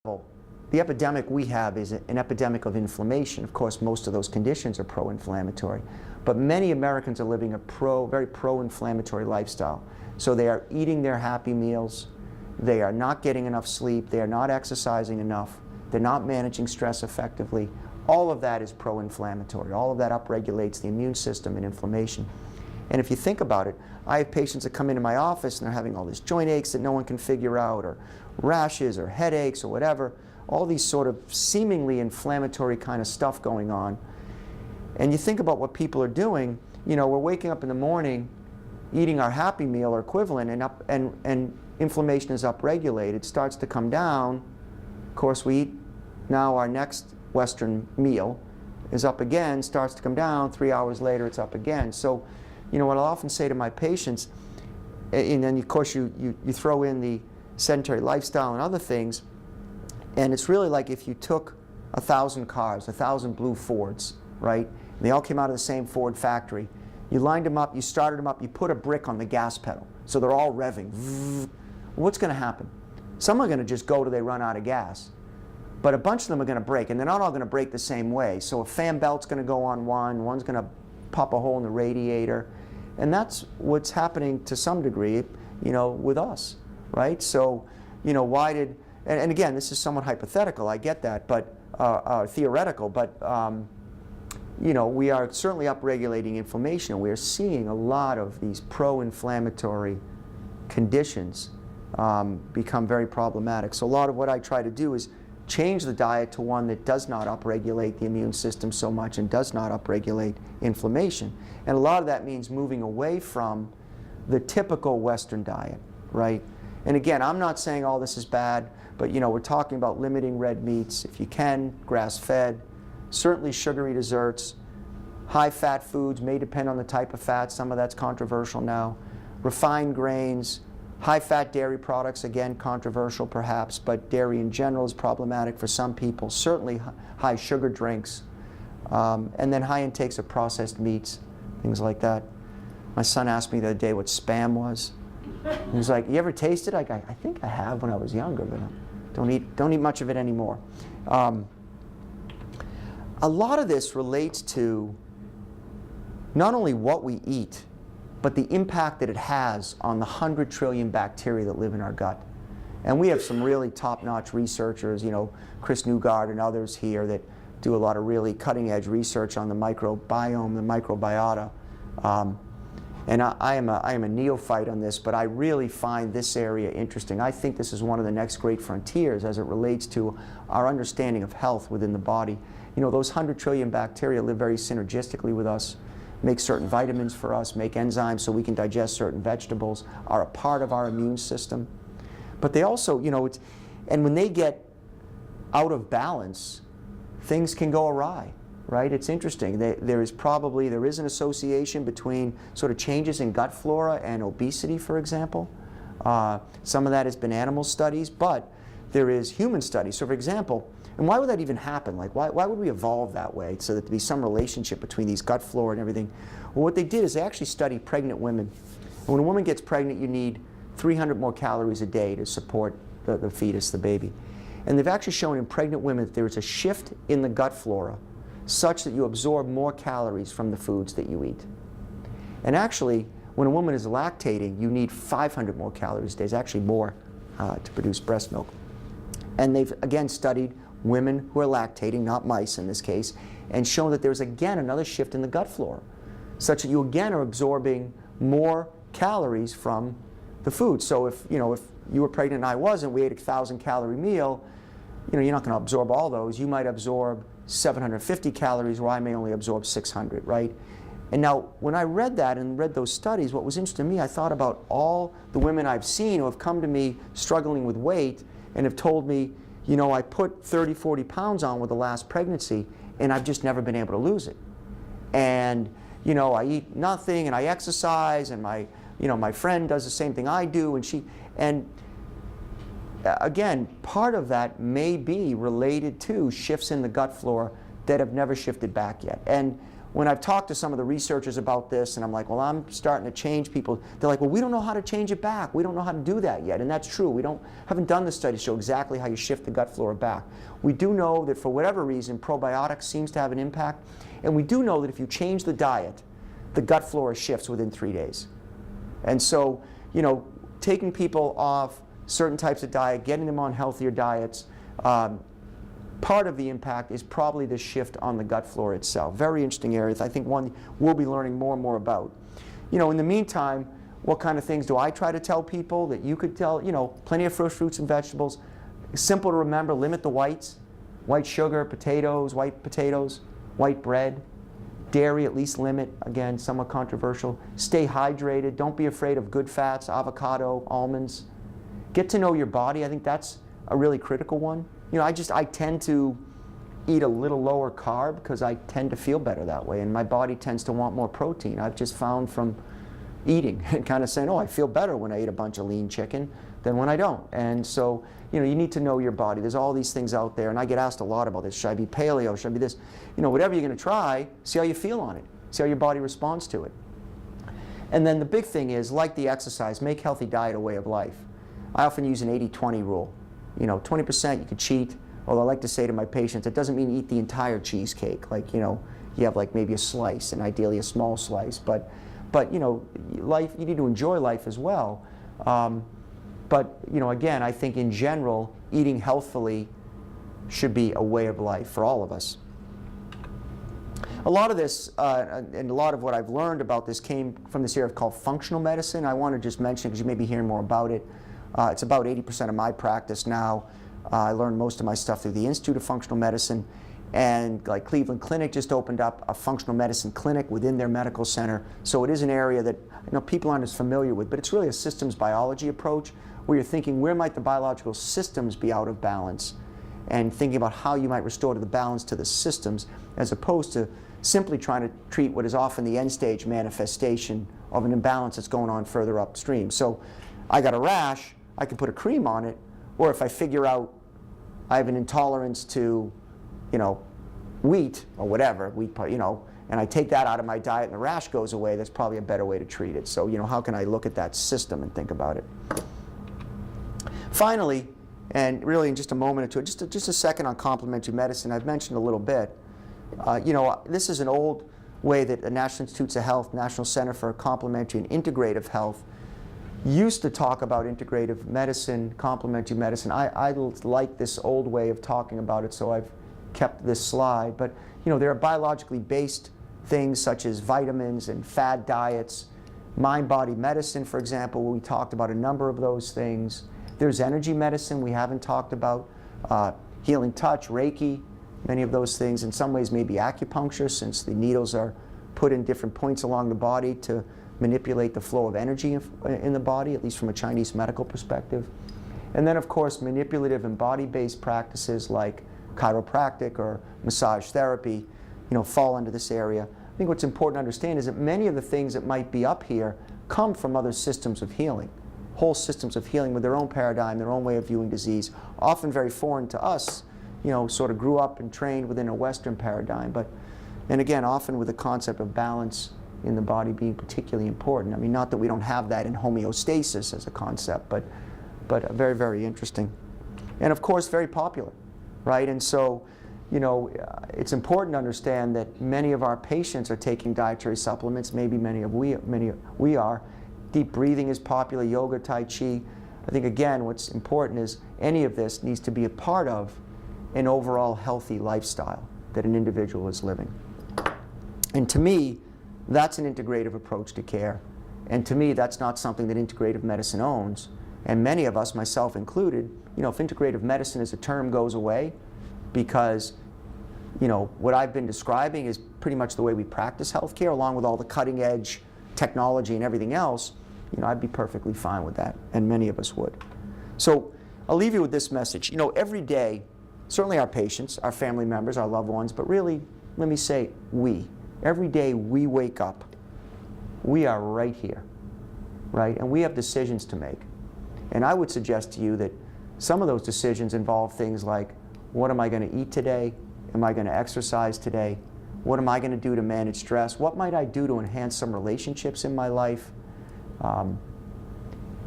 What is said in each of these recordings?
the epidemic we have is an epidemic of inflammation. Of course, most of those conditions are pro-inflammatory, but many Americans are living a very pro-inflammatory lifestyle. So they are eating their happy meals, they are not getting enough sleep, they are not exercising enough, they're not managing stress effectively. All of that is pro-inflammatory. All of that upregulates the immune system and inflammation. And if you think about it, I have patients that come into my office and they're having all these joint aches that no one can figure out, or rashes or headaches or whatever, all these sort of seemingly inflammatory kind of stuff going on. And you think about what people are doing, you know, we're waking up in the morning, eating our happy meal or equivalent, and inflammation is upregulated, starts to come down. Of course, we eat now our next Western meal is up again, starts to come down, 3 hours later it's up again. So, you know, what I'll often say to my patients, and then of course you throw in the sedentary lifestyle and other things, and it's really like if you took 1,000 cars, 1,000 blue Fords, right? And they all came out of the same Ford factory. You lined them up, you started them up, you put a brick on the gas pedal, so they're all revving. What's going to happen? Some are going to just go till they run out of gas. But a bunch of them are going to break, and they're not all going to break the same way. So a fan belt's going to go on one's going to pop a hole in the radiator. And that's what's happening to some degree, you know, with us, right? So, you know, why did, and again, this is somewhat hypothetical, I get that, but theoretical, but, you know, we are certainly upregulating inflammation. We are seeing a lot of these pro-inflammatory conditions become very problematic. So a lot of what I try to do is change the diet to one that does not upregulate the immune system so much and does not upregulate inflammation. And a lot of that means moving away from the typical Western diet, right? And again, I'm not saying all this is bad, but you know, we're talking about limiting red meats, if you can, grass-fed, certainly sugary desserts, high-fat foods may depend on the type of fat, some of that's controversial now, refined grains, high-fat dairy products, again, controversial perhaps, but dairy in general is problematic for some people. Certainly high sugar drinks, and then high intakes of processed meats, things like that. My son asked me the other day what Spam was. He was like, "You ever tasted it?" I think I have when I was younger, but don't eat much of it anymore. A lot of this relates to not only what we eat, but the impact that it has on the 100 trillion bacteria that live in our gut. And we have some really top-notch researchers, you know, Chris Newgard and others here that do a lot of really cutting-edge research on the microbiome, the microbiota. And I am a neophyte on this, but I really find this area interesting. I think this is one of the next great frontiers as it relates to our understanding of health within the body. You know, those 100 trillion bacteria live very synergistically with us, make certain vitamins for us, make enzymes so we can digest certain vegetables, are a part of our immune system. But they also, you know, and when they get out of balance, things can go awry, right? It's interesting. There is an association between sort of changes in gut flora and obesity, for example. Some of that has been animal studies, but there is human studies. So for example, and why would that even happen? Like, why would we evolve that way so that there be some relationship between these gut flora and everything? Well, what they did is they actually studied pregnant women. And when a woman gets pregnant, you need 300 more calories a day to support the fetus, the baby. And they've actually shown in pregnant women that there is a shift in the gut flora such that you absorb more calories from the foods that you eat. And actually, when a woman is lactating, you need 500 more calories a day. It's actually more to produce breast milk. And they've, again, studied women who are lactating, not mice in this case, and shown that there's again another shift in the gut flora, such that you again are absorbing more calories from the food. So if you were pregnant and I wasn't, we ate a 1,000-calorie meal, you know, you're not going to absorb all those. You might absorb 750 calories where I may only absorb 600, right? And now, when I read that and read those studies, what was interesting to me, I thought about all the women I've seen who have come to me struggling with weight and have told me, you know, I put 30, 40 pounds on with the last pregnancy, and I've just never been able to lose it. And, you know, I eat nothing, and I exercise, and my friend does the same thing I do, and again, part of that may be related to shifts in the gut flora that have never shifted back yet. And when I've talked to some of the researchers about this, and I'm like, well, I'm starting to change people, they're like, well, we don't know how to change it back. We don't know how to do that yet. And that's true. We haven't done the study to show exactly how you shift the gut flora back. We do know that for whatever reason, probiotics seems to have an impact. And we do know that if you change the diet, the gut flora shifts within 3 days. And so, you know, taking people off certain types of diet, getting them on healthier diets, part of the impact is probably the shift on the gut flora itself. Very interesting areas. I think one we'll be learning more and more about. You know, in the meantime, what kind of things do I try to tell people that you could tell? You know, plenty of fresh fruits and vegetables. Simple to remember, limit the whites. White sugar, potatoes, white bread. Dairy, at least limit. Again, somewhat controversial. Stay hydrated. Don't be afraid of good fats, avocado, almonds. Get to know your body. I think that's a really critical one. You know, I tend to eat a little lower carb because I tend to feel better that way, and my body tends to want more protein. I've just found from eating and kind of saying, oh, I feel better when I eat a bunch of lean chicken than when I don't. And so, you know, you need to know your body. There's all these things out there, and I get asked a lot about this. Should I be paleo? Should I be this? You know, whatever you're going to try, see how you feel on it. See how your body responds to it. And then the big thing is, like the exercise, make healthy diet a way of life. I often use an 80-20 rule. You know, 20% you could cheat, although I like to say to my patients, it doesn't mean eat the entire cheesecake. Like, you know, you have like maybe a slice, and ideally a small slice. But you know, life, you need to enjoy life as well. But, you know, again, I think in general, eating healthfully should be a way of life for all of us. A lot of this, and a lot of what I've learned about this came from this area called functional medicine. I want to just mention, because you may be hearing more about it. It's about 80% of my practice now. I learned most of my stuff through the Institute of Functional Medicine, and like Cleveland Clinic just opened up a functional medicine clinic within their medical center. So it is an area that, you know, people aren't as familiar with, but it's really a systems biology approach where you're thinking, where might the biological systems be out of balance, and thinking about how you might restore the balance to the systems, as opposed to simply trying to treat what is often the end stage manifestation of an imbalance that's going on further upstream. So I got a rash, I can put a cream on it, or if I figure out I have an intolerance to, you know, wheat or whatever, you know, and I take that out of my diet and the rash goes away, that's probably a better way to treat it. So, you know, how can I look at that system and think about it? Finally, and really in just a moment or two, just a second on complementary medicine. I've mentioned a little bit. You know, this is an old way that the National Institutes of Health, National Center for Complementary and Integrative Health, used to talk about integrative medicine, complementary medicine. I like this old way of talking about it, so I've kept this slide. But, you know, there are biologically based things such as vitamins and fad diets, mind-body medicine, for example, where we talked about a number of those things. There's energy medicine we haven't talked about, healing touch, Reiki, many of those things. In some ways maybe acupuncture, since the needles are put in different points along the body to manipulate the flow of energy in the body, at least from a Chinese medical perspective. And then, of course, manipulative and body-based practices like chiropractic or massage therapy, you know, fall into this area. I think what's important to understand is that many of the things that might be up here come from other systems of healing, whole systems of healing with their own paradigm, their own way of viewing disease, often very foreign to us, you know, sort of grew up and trained within a Western paradigm, but, and again, often with the concept of balance in the body being particularly important. I mean, not that we don't have that in homeostasis as a concept, but very, very interesting. And of course, very popular, right? And so, you know, it's important to understand that many of our patients are taking dietary supplements, maybe many we are. Deep breathing is popular, yoga, tai chi. I think, again, what's important is any of this needs to be a part of an overall healthy lifestyle that an individual is living. And to me, that's an integrative approach to care. And to me, that's not something that integrative medicine owns. And many of us, myself included, you know, if integrative medicine as a term goes away, because, you know, what I've been describing is pretty much the way we practice healthcare, along with all the cutting edge technology and everything else, you know, I'd be perfectly fine with that, and many of us would. So I'll leave you with this message. You know, every day, certainly our patients, our family members, our loved ones, but really, let me say every day we wake up, we are right here, right? And we have decisions to make. And I would suggest to you that some of those decisions involve things like, what am I going to eat today? Am I going to exercise today? What am I going to do to manage stress? What might I do to enhance some relationships in my life?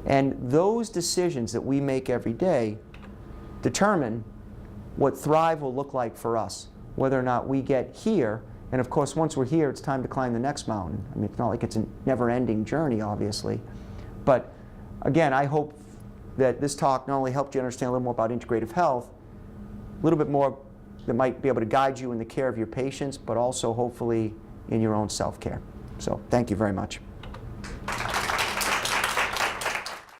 And those decisions that we make every day determine what thrive will look like for us, whether or not we get here. And of course, once we're here, it's time to climb the next mountain. I mean, it's not like it's a never-ending journey, obviously. But again, I hope that this talk not only helped you understand a little more about integrative health, a little bit more that might be able to guide you in the care of your patients, but also hopefully in your own self-care. So thank you very much.